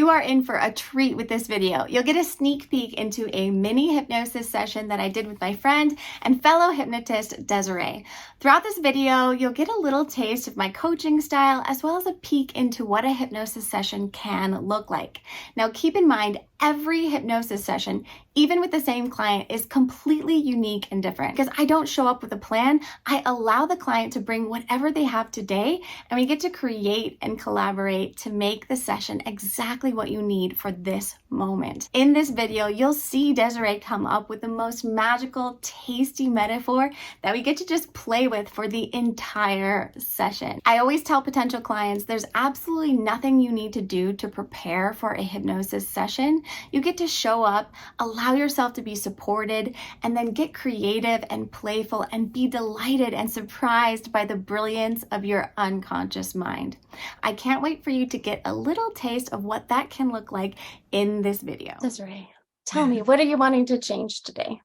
You are in for a treat with this video. You'll get a sneak peek into a mini hypnosis session that I did with my friend and fellow hypnotist, Désirée. Throughout this video, you'll get a little taste of my coaching style as well as a peek into what a hypnosis session can look like. Now, keep in mind, every hypnosis session, even with the same client, is completely unique and different because I don't show up with a plan. I allow the client to bring whatever they have today, and we get to create and collaborate to make the session exactly what you need for this moment. In this video, you'll see Désirée come up with the most magical, tasty metaphor that we get to just play with for the entire session. I always tell potential clients there's absolutely nothing you need to do to prepare for a hypnosis session. You get to show up, allow yourself to be supported, and then get creative and playful and be delighted and surprised by the brilliance of your unconscious mind. I can't wait for you to get a little taste of what that can look like in this video. Désirée, tell me, what are you wanting to change today?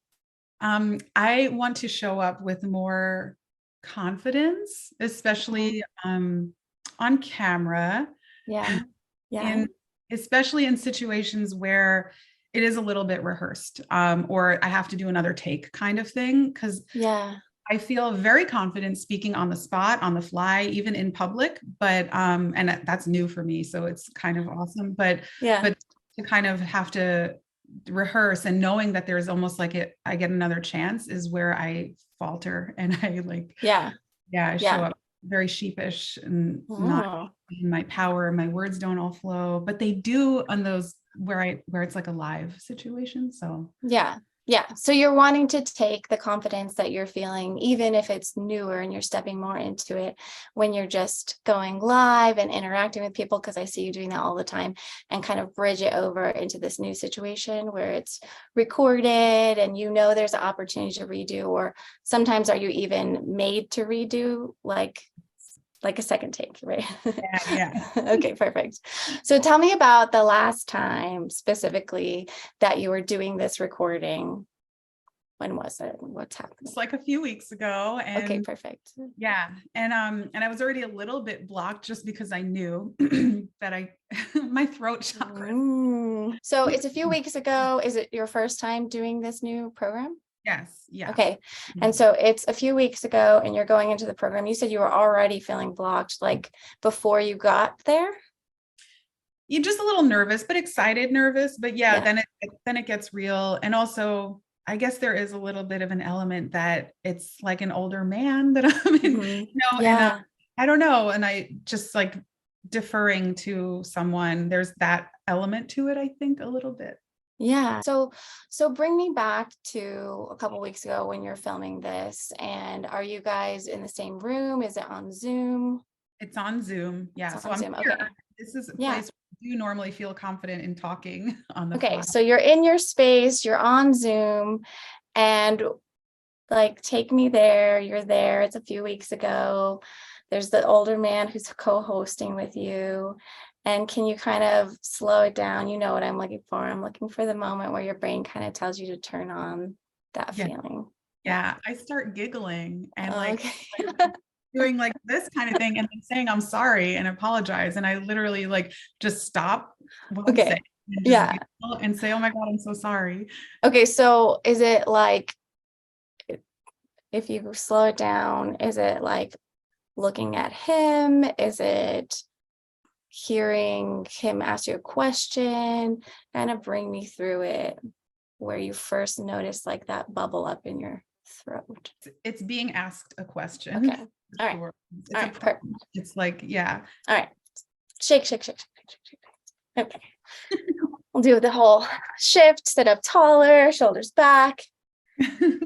I want to show up with more confidence, especially on camera. Yeah. And especially in situations where it is a little bit rehearsed, or I have to do another take kind of thing. Because I feel very confident speaking on the spot, on the fly, even in public, but and that's new for me. So it's kind of awesome, but to kind of have to rehearse and knowing that there's almost like I get another chance is where I falter and I I show up very sheepish and not in my power. My words don't all flow, but they do on those where it's like a live situation. So so you're wanting to take the confidence that you're feeling, even if it's newer and you're stepping more into it when you're just going live and interacting with people, because I see you doing that all the time, and kind of bridge it over into this new situation where it's recorded and there's an opportunity to redo, or sometimes are you even made to redo like a second take, right? Okay, perfect. So tell me about the last time specifically that you were doing this recording. When was it? What's happening? It's like a few weeks ago. And okay, perfect. And I was already a little bit blocked just because I knew that my throat chakra. So it's a few weeks ago. Is it your first time doing this new program? Yes. Yeah. Okay. And so it's a few weeks ago and you're going into the program. You said you were already feeling blocked, like before you got there? You're just a little nervous, but excited, nervous. But then it gets real. And also, I guess there is a little bit of an element that it's like an older man that I'm in, and I don't know. And I just like deferring to someone, there's that element to it, I think, a little bit. Yeah. So bring me back to a couple weeks ago when you're filming this, and are you guys in the same room? Is it on Zoom? It's on Zoom. Yeah. It's so on I'm Zoom. here. Okay. This is a place where you normally feel confident in talking on the fly. So you're in your space, you're on Zoom, and like, take me there. You're there. It's a few weeks ago. There's the older man who's co-hosting with you. And can you kind of slow it down? You know what I'm looking for. I'm looking for the moment where your brain kind of tells you to turn on that feeling. Yeah. I start giggling and doing like this kind of thing and then saying, I'm sorry and apologize. And I literally like just stop what I'm saying and say, oh my God, I'm so sorry. Okay. So is it like, if you slow it down, is it like looking at him? Is it hearing him ask you a question? Kind of bring me through it where you first notice like that bubble up in your throat. It's being asked a question. Okay. All right. Sure. All right. Perfect. It's like, All right. Shake. Okay. We'll do the whole shift, sit up taller, shoulders back.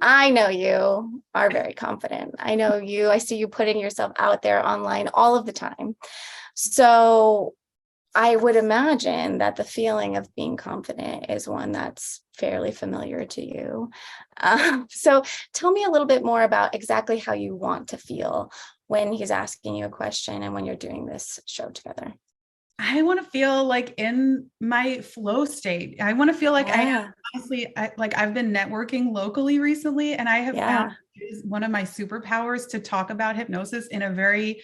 I know you are very confident. I know you. I see you putting yourself out there online all of the time. So I would imagine that the feeling of being confident is one that's fairly familiar to you. So tell me a little bit more about exactly how you want to feel when he's asking you a question and when you're doing this show together. I want to feel like in my flow state. I want to feel like I have, honestly, I've been networking locally recently, and I have found it is one of my superpowers to talk about hypnosis in a very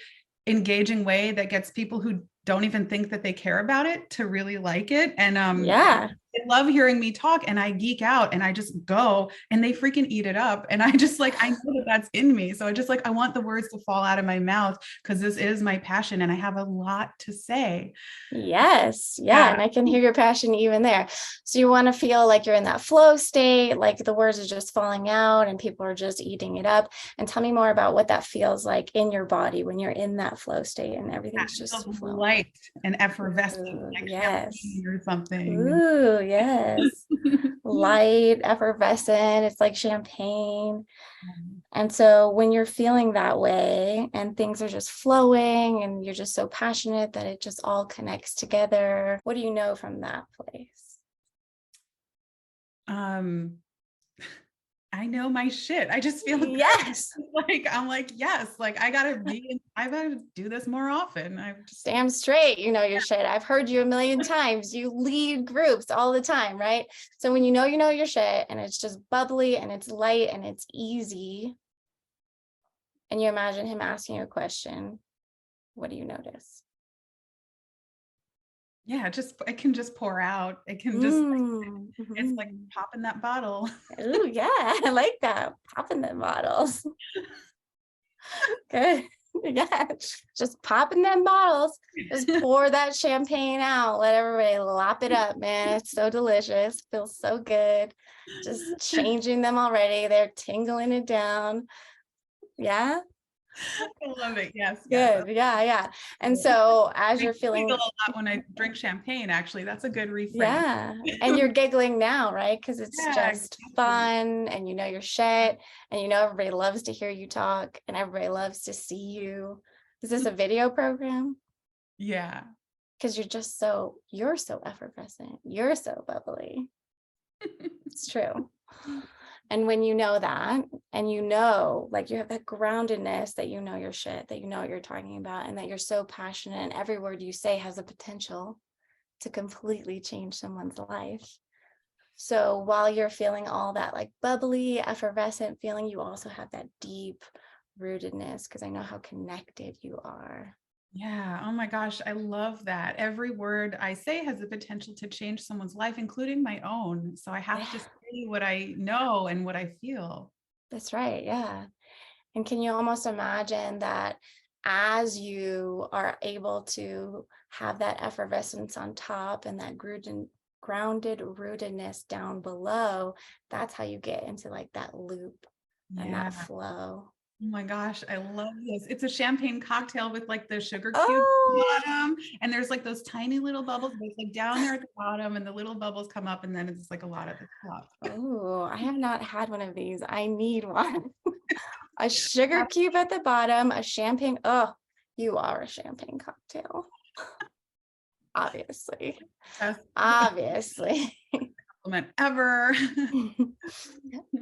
engaging way that gets people who don't even think that they care about it to really like it. And yeah. they love hearing me talk, and I geek out and I just go and they freaking eat it up. And I just like, I know that that's in me. So I just like, I want the words to fall out of my mouth because this is my passion and I have a lot to say. Yes. Yeah. And I can hear your passion even there. So you want to feel like you're in that flow state, like the words are just falling out and people are just eating it up. And tell me more about what that feels like in your body when you're in that flow state and everything's just flowing. Light and effervescent, Ooh, like yes. or something. Ooh, yes. Light, effervescent. It's like champagne. And so when you're feeling that way and things are just flowing and you're just so passionate that it just all connects together, what do you know from that place? I know my shit. I just feel yes. like I'm like, yes, like I gotta do this more often. I'm just damn straight, you know your shit. I've heard you a million times. You lead groups all the time, right? So when you know your shit and it's just bubbly and it's light and it's easy, and you imagine him asking you a question, what do you notice? Yeah, it can just pour out. It can just, it's like popping that bottle. Oh yeah, I like that. Popping them bottles. Good. Yeah, just popping them bottles. Just pour that champagne out. Let everybody lap it up, man. It's so delicious. Feels so good. Just changing them already. They're tingling it down. Yeah. I love it. Yes. Good. Yeah. And so as you're feeling a lot when I drink champagne, actually, that's a good reframe. Yeah. And you're giggling now, right? Because it's just fun and you know your shit and you know everybody loves to hear you talk and everybody loves to see you. Is this a video program? Yeah. Because you're so effervescent. You're so bubbly. It's true. And when you know that, and you know, like you have that groundedness that you know your shit, that you know what you're talking about, and that you're so passionate, and every word you say has a potential to completely change someone's life. So while you're feeling all that like bubbly, effervescent feeling, you also have that deep rootedness because I know how connected you are. Yeah. Oh my gosh. I love that. Every word I say has the potential to change someone's life, including my own. So I have to say what I know and what I feel. That's right. Yeah. And can you almost imagine that as you are able to have that effervescence on top and that grounded rootedness down below, that's how you get into like that loop and that flow. Oh my gosh, I love this. It's a champagne cocktail with like the sugar cube at the bottom. And there's like those tiny little bubbles. It's like down there at the bottom and the little bubbles come up and then it's like a lot at the top. Oh, I have not had one of these. I need one. A sugar cube at the bottom, a champagne. Oh, you are a champagne cocktail. Obviously. Obviously. Compliment ever.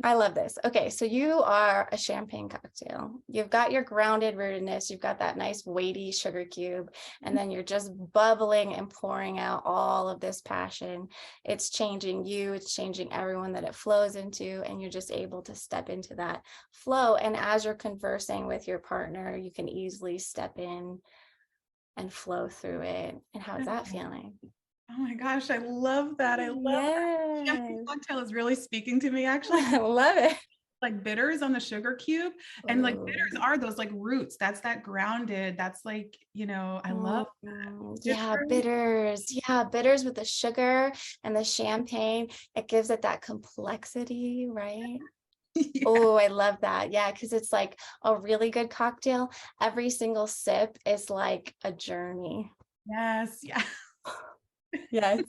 I love this. Okay, so you are a champagne cocktail. You've got your grounded rootedness, you've got that nice weighty sugar cube, and then you're just bubbling and pouring out all of this passion. It's changing you, it's changing everyone that it flows into, and you're just able to step into that flow. And as you're conversing with your partner, you can easily step in and flow through it. And how's that feeling? Oh my gosh, I love that. I love that. Champagne cocktail is really speaking to me, actually. I love it. Like bitters on the sugar cube. And like bitters are those like roots. That's that grounded. That's like, you know, I love that. Yeah, bitters. Yeah, bitters with the sugar and the champagne. It gives it that complexity, right? Yeah. Oh, I love that. Yeah, because it's like a really good cocktail. Every single sip is like a journey. Yes. Yeah. Yes.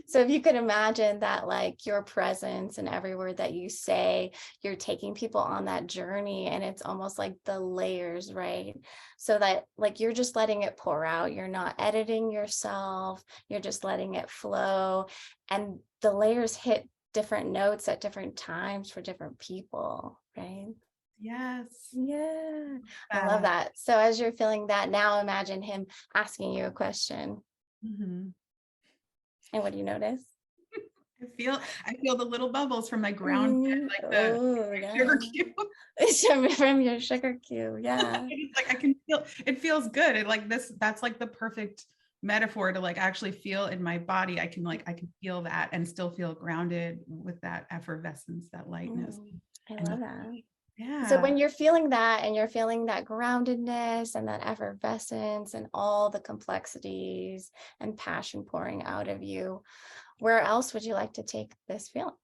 So if you could imagine that, like your presence and every word that you say, you're taking people on that journey, and it's almost like the layers, right? So that like you're just letting it pour out. You're not editing yourself. You're just letting it flow. And the layers hit different notes at different times for different people, right? Yes. Yeah. I love that. So as you're feeling that now, imagine him asking you a question. Mm-hmm. And what do you notice? I feel the little bubbles from my ground, like the sugar cube. From your sugar cube, yeah. It's like I can feel it feels good. That's like the perfect metaphor to like actually feel in my body. I can feel that and still feel grounded with that effervescence, that lightness. I love that. Yeah. So when you're feeling that and you're feeling that groundedness and that effervescence and all the complexities and passion pouring out of you, where else would you like to take this feeling?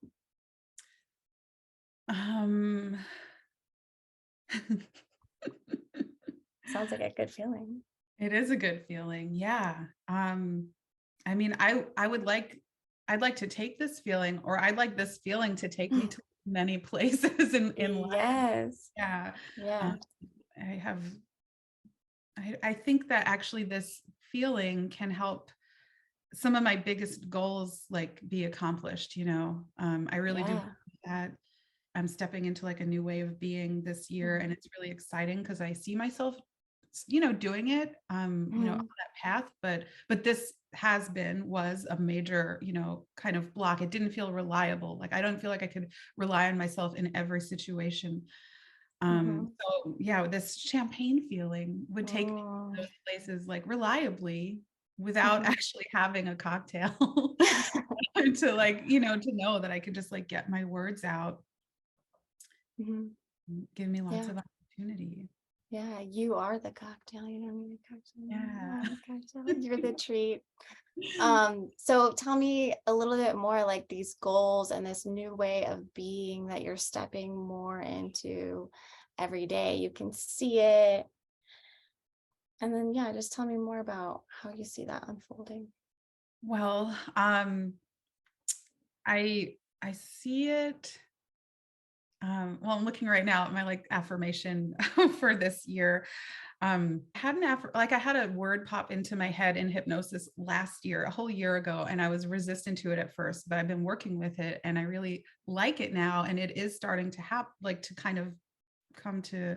Sounds like a good feeling. It is a good feeling. Yeah. I mean, I'd like to take this feeling, or I'd like this feeling to take me to many places in life. Yes. Yeah. Yeah. I think that actually this feeling can help some of my biggest goals like be accomplished, you know. I really do believe that I'm stepping into like a new way of being this year, and it's really exciting because I see myself, you know, doing it, you know, on that path. But this was a major, you know, kind of block. It didn't feel reliable. Like I don't feel like I could rely on myself in every situation. So yeah, this champagne feeling would take me to those places like reliably without actually having a cocktail to like, you know, to know that I could just like get my words out. Give me lots of opportunity. Yeah, you are the cocktail. You don't need a cocktail. Yeah. You are the cocktail. You're the treat. So tell me a little bit more like these goals and this new way of being that you're stepping more into every day. You can see it. And then, yeah, just tell me more about how you see that unfolding. Well, I see it. Well, I'm looking right now at my like affirmation for this year. I had a word pop into my head in hypnosis last year, a whole year ago, and I was resistant to it at first, but I've been working with it and I really like it now. And it is starting to happen, like to kind of come to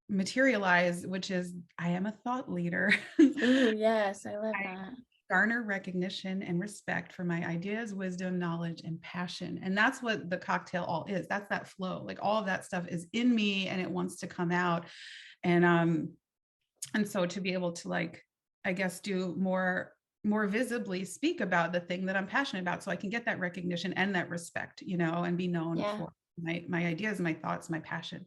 materialize, which is I am a thought leader. Ooh, yes, I love that. Garner recognition and respect for my ideas, wisdom, knowledge, and passion. And that's what the cocktail all is. That's that flow. Like all of that stuff is in me and it wants to come out. And so to be able to like, I guess, do more visibly speak about the thing that I'm passionate about so I can get that recognition and that respect, you know, and be known for my ideas, my thoughts, my passion.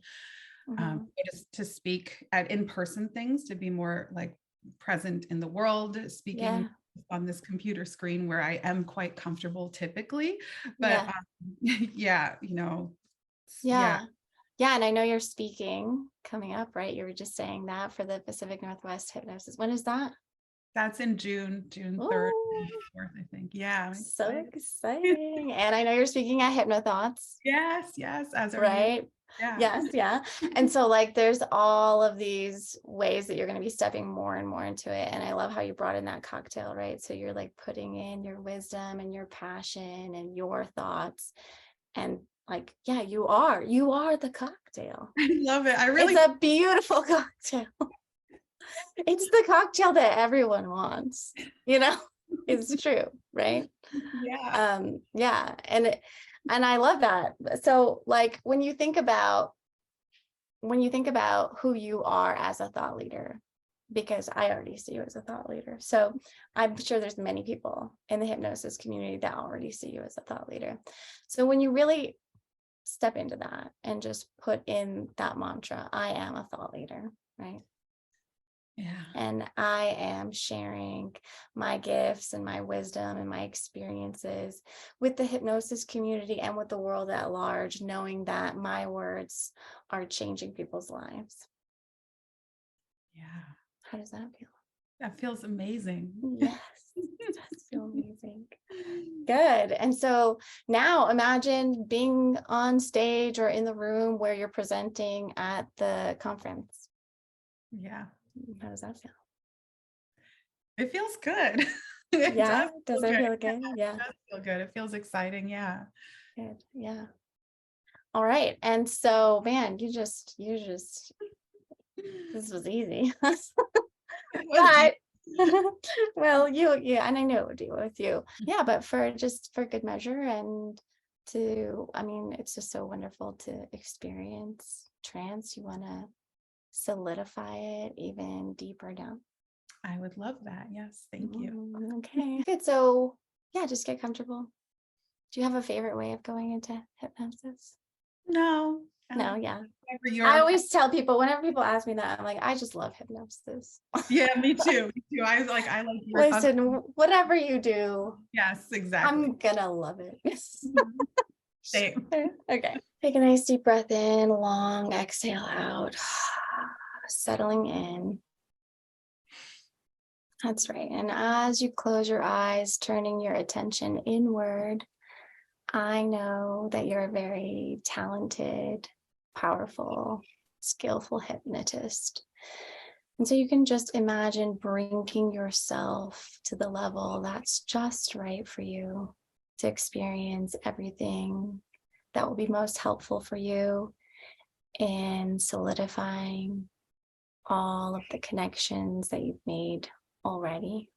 Just to speak at in-person things, to be more like present in the world, speaking on this computer screen where I am quite comfortable typically, but yeah, you know, yeah. And I know you're speaking coming up, right? You were just saying that for the Pacific Northwest Hypnosis. When is that? That's in June 3rd, 4th, I think. Yeah. So exciting. And I know you're speaking at Hypnothoughts. Yes, as are right? you. Yeah. Yes, yeah. And so like there's all of these ways that you're going to be stepping more and more into it. And I love how you brought in that cocktail, right? So you're like putting in your wisdom and your passion and your thoughts. And like, yeah, you are the cocktail. I love it. It's a beautiful cocktail. It's the cocktail that everyone wants, you know, it's true, right? Yeah. And I love that. So like when you think about who you are as a thought leader, because I already see you as a thought leader. So I'm sure there's many people in the hypnosis community that already see you as a thought leader. So when you really step into that and just put in that mantra, I am a thought leader, right? Yeah. And I am sharing my gifts and my wisdom and my experiences with the hypnosis community and with the world at large, knowing that my words are changing people's lives. Yeah. How does that feel? That feels amazing. Yes, it does feel amazing. Good. And so now imagine being on stage or in the room where you're presenting at the conference. Yeah. How does that feel? It feels good. Does it feel good? Yeah. It does feel good. It feels exciting. Yeah. Good. Yeah. All right. And so, man, you just this was easy. But well, and I know it would do with you. Yeah, but for good measure and it's just so wonderful to experience trance. You want to solidify it even deeper down. I would love that. Yes. Thank you. Okay. Good. So yeah, just get comfortable. Do you have a favorite way of going into hypnosis? No. No, yeah. Your I always tell people, whenever people ask me that, I'm like, I just love hypnosis. Yeah, me too. Me too. I like your Listen, whatever you do, Yes, exactly. I'm gonna love it. Same. Okay. Take a nice deep breath in, long exhale out, settling in. That's right. And as you close your eyes, turning your attention inward, I know that you're a very talented, powerful, skillful hypnotist. And so you can just imagine bringing yourself to the level that's just right for you to experience everything that will be most helpful for you in solidifying all of the connections that you've made already.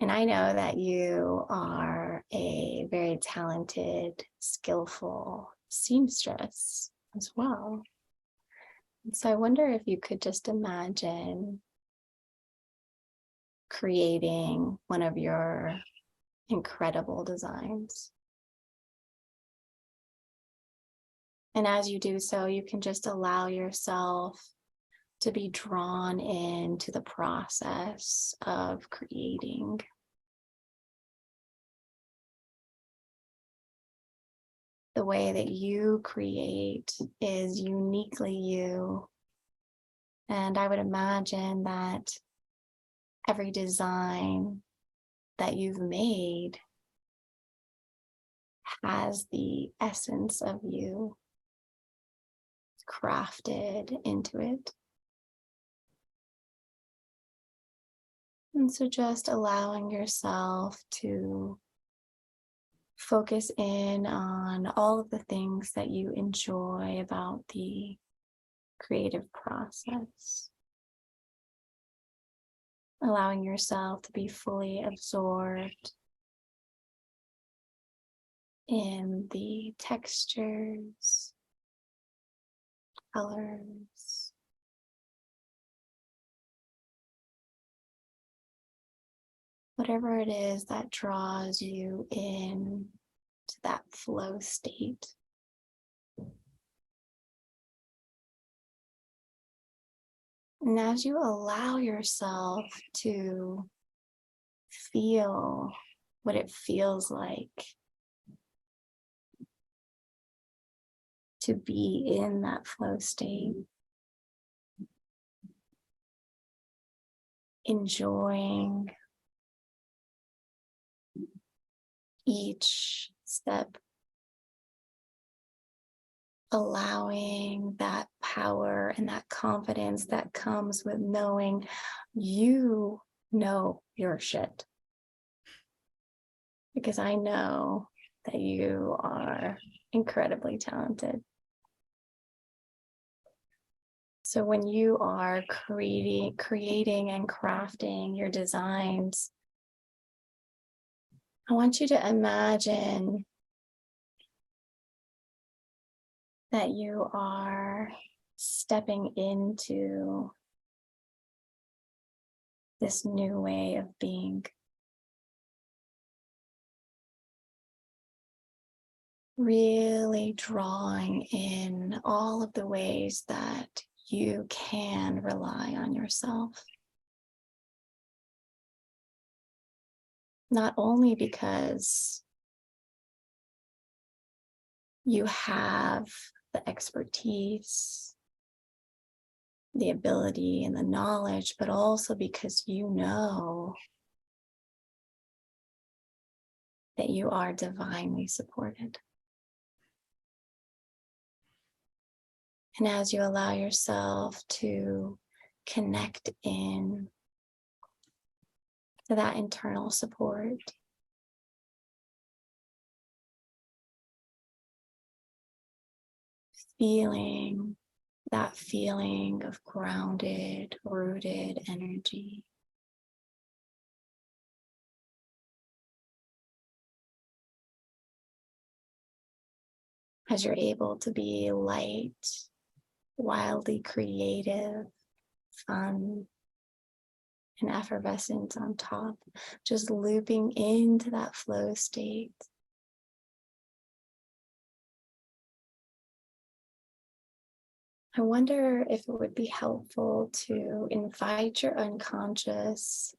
And I know that you are a very talented, skillful seamstress as well. And so I wonder if you could just imagine creating one of your incredible designs. And as you do so, you can just allow yourself to be drawn into the process of creating. The way that you create is uniquely you. And I would imagine that every design that you've made has the essence of you crafted into it. And so just allowing yourself to focus in on all of the things that you enjoy about the creative process. Allowing yourself to be fully absorbed in the textures, colors, whatever it is that draws you in to that flow state. And as you allow yourself to feel what it feels like to be in that flow state, enjoying each step, allowing that power and that confidence that comes with knowing you know your shit. Because I know that you are incredibly talented. So when you are creating and crafting your designs, I want you to imagine that you are stepping into this new way of being. Really drawing in all of the ways that you can rely on yourself. Not only because you have the expertise, the ability, and the knowledge, but also because you know that you are divinely supported. And as you allow yourself to connect in to that internal support, feeling that feeling of grounded, rooted energy. As you're able to be light, wildly creative, fun and effervescence on top, just looping into that flow state. I wonder if it would be helpful to invite your unconscious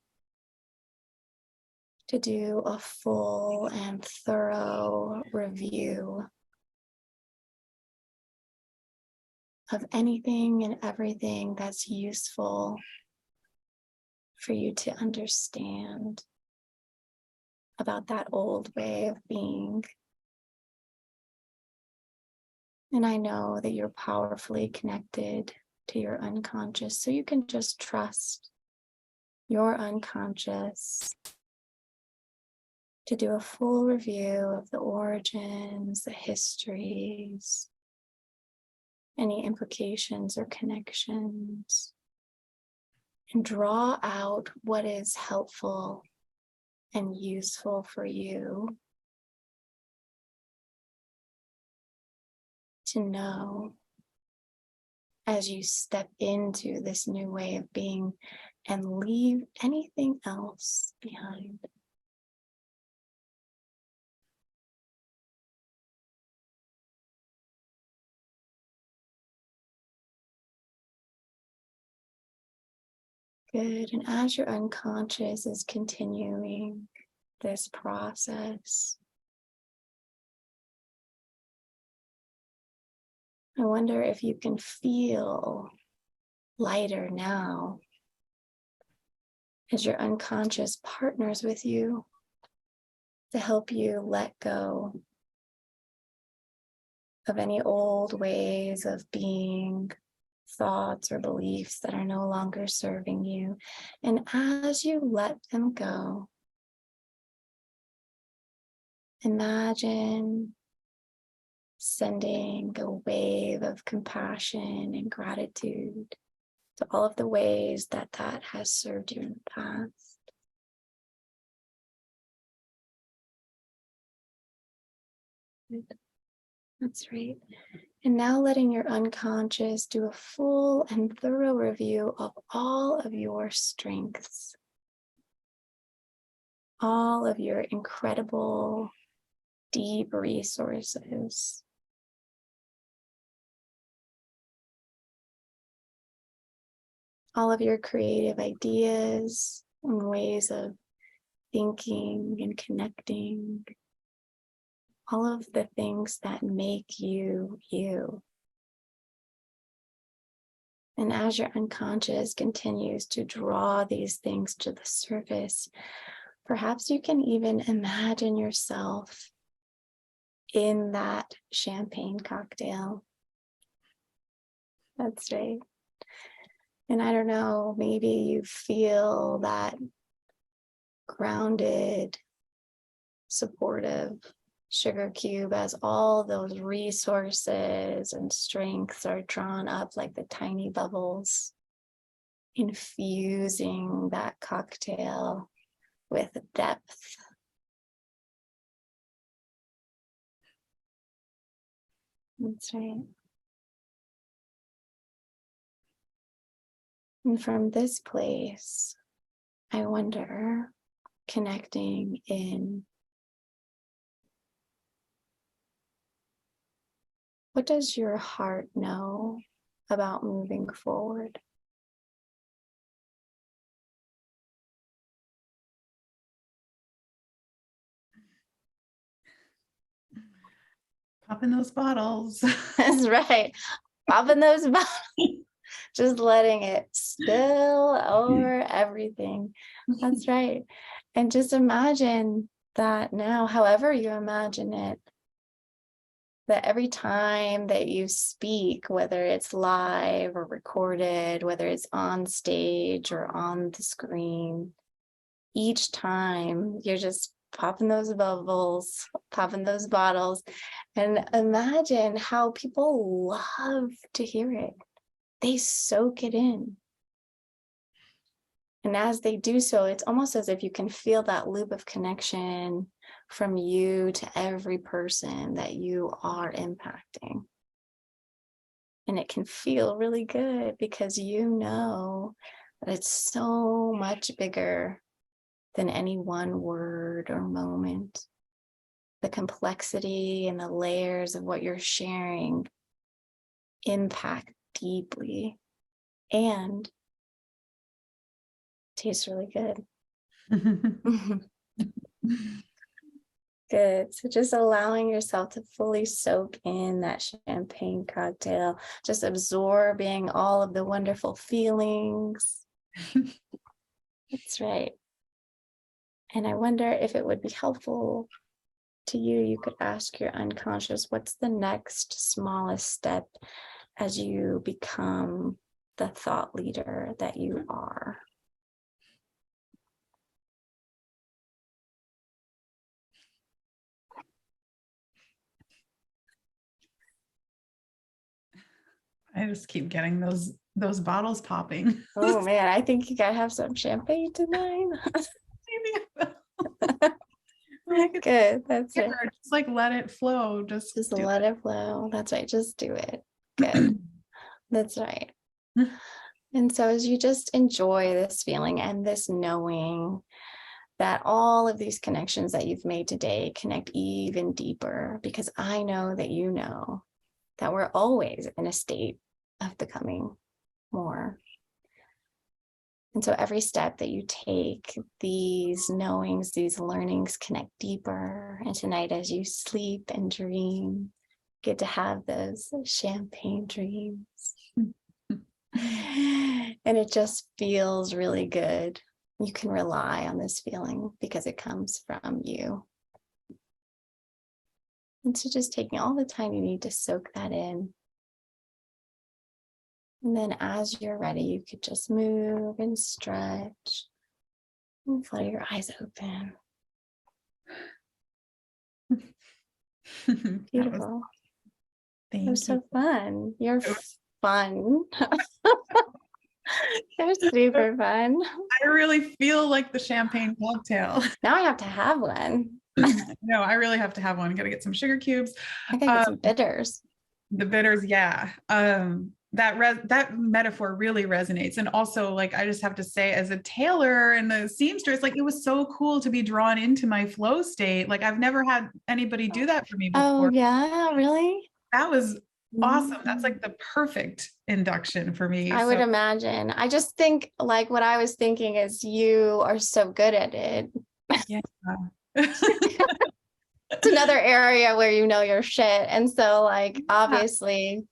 to do a full and thorough review of anything and everything that's useful for you to understand about that old way of being. And I know that you're powerfully connected to your unconscious, so you can just trust your unconscious to do a full review of the origins, the histories, any implications or connections, and draw out what is helpful and useful for you to know as you step into this new way of being and leave anything else behind. Good. And as your unconscious is continuing this process, I wonder if you can feel lighter now as your unconscious partners with you to help you let go of any old ways of being, thoughts or beliefs that are no longer serving you. And as you let them go, imagine sending a wave of compassion and gratitude to all of the ways that that has served you in the past. Good. That's right. And now letting your unconscious do a full and thorough review of all of your strengths, all of your incredible, deep resources. All of your creative ideas and ways of thinking and connecting. All of the things that make you, you. And as your unconscious continues to draw these things to the surface, perhaps you can even imagine yourself in that champagne cocktail. That's right. And I don't know, maybe you feel that grounded, supportive sugar cube as all those resources and strengths are drawn up like the tiny bubbles, infusing that cocktail with depth. That's right. And from this place, I wonder, connecting in, what does your heart know about moving forward? Popping those bottles. That's right. Popping those bottles. Just letting it spill over everything. That's right. And just imagine that now, however you imagine it, that every time that you speak, whether it's live or recorded, whether it's on stage or on the screen, each time you're just popping those bubbles, popping those bottles, and imagine how people love to hear it. They soak it in. And as they do so, it's almost as if you can feel that loop of connection from you to every person that you are impacting. And it can feel really good because you know that it's so much bigger than any one word or moment. The complexity and the layers of what you're sharing impact deeply and tastes really good. Good. So just allowing yourself to fully soak in that champagne cocktail, just absorbing all of the wonderful feelings. That's right. And I wonder if it would be helpful to you, you could ask your unconscious, what's the next smallest step as you become the thought leader that you are? I just keep getting those bottles popping. Oh man, I think you gotta have some champagne tonight. Good, that's it. Just like let it flow. Just let it flow. That's right. Just do it. Good. That's right. And so as you just enjoy this feeling and this knowing that all of these connections that you've made today connect even deeper, because I know that we're always in a state of becoming more. And so every step that you take, these knowings, these learnings connect deeper. And tonight, as you sleep and dream, get to have those champagne dreams. And it just feels really good. You can rely on this feeling because it comes from you. And so just taking all the time you need to soak that in. And then as you're ready, you could just move and stretch and flutter your eyes open. Beautiful. It was so fun. You're fun. They're super fun. I really feel like the champagne cocktail. Now I have to have one. No, I really have to have one. I gotta get some sugar cubes. I gotta get some bitters. The bitters, yeah. That metaphor really resonates. And also, like, I just have to say, as a tailor and the seamstress, like, it was so cool to be drawn into my flow state. Like, I've never had anybody do that for me before. Oh yeah, really? That was awesome. That's like the perfect induction for me. I would imagine. I just think, like, what I was thinking is you are so good at it. Yeah. It's another area where you know your shit. And so, like, obviously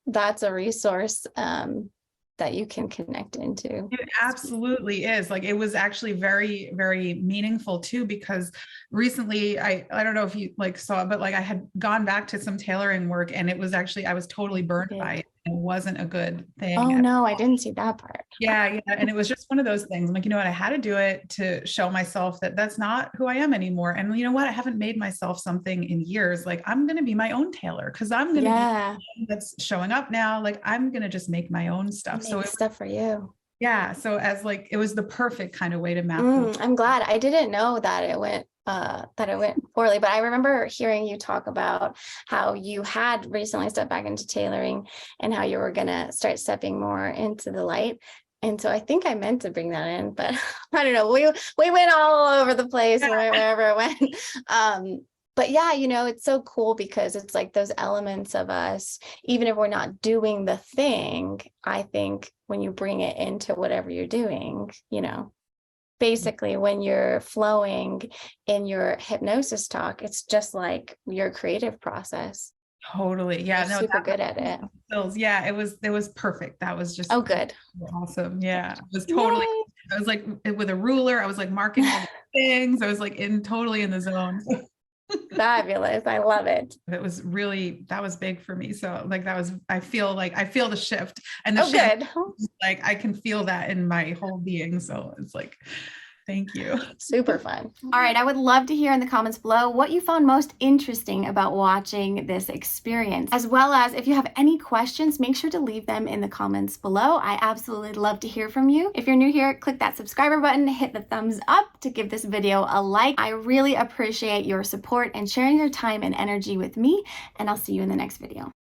that's a resource that you can connect into. It absolutely is. Like, it was actually very, very meaningful too, because recently I don't know if you like saw it, but like I had gone back to some tailoring work and it was actually, I was totally burned by it. It wasn't a good thing. Oh no, I didn't see that part. Yeah. And it was just one of those things. I'm like, you know what? I had to do it to show myself that that's not who I am anymore. And you know what? I haven't made myself something in years. Like, I'm going to be my own tailor because I'm going to be the one that's showing up now. Like, I'm going to just make my own stuff. So it's stuff for you. Yeah. So as like, it was the perfect kind of way to map. I'm glad. I didn't know that it went poorly, but I remember hearing you talk about how you had recently stepped back into tailoring and how you were going to start stepping more into the light. And so I think I meant to bring that in, but I don't know. We went all over the place and went wherever it went. But yeah, you know, it's so cool because it's like those elements of us, even if we're not doing the thing, I think when you bring it into whatever you're doing, you know, basically when you're flowing in your hypnosis talk, it's just like your creative process. Totally. Yeah. You're super good at it. Yeah. It was perfect. That was just good. Awesome. Yeah. It was totally, I was like with a ruler, I was like marking all the things. I was like totally in the zone. Fabulous. I love it. That was big for me. So like, I feel the shift and the shift, like I can feel that in my whole being. So it's like, thank you. Super fun. All right. I would love to hear in the comments below what you found most interesting about watching this experience, as well as if you have any questions, make sure to leave them in the comments below. I absolutely love to hear from you. If you're new here, click that subscriber button, hit the thumbs up to give this video a like. I really appreciate your support and sharing your time and energy with me, and I'll see you in the next video.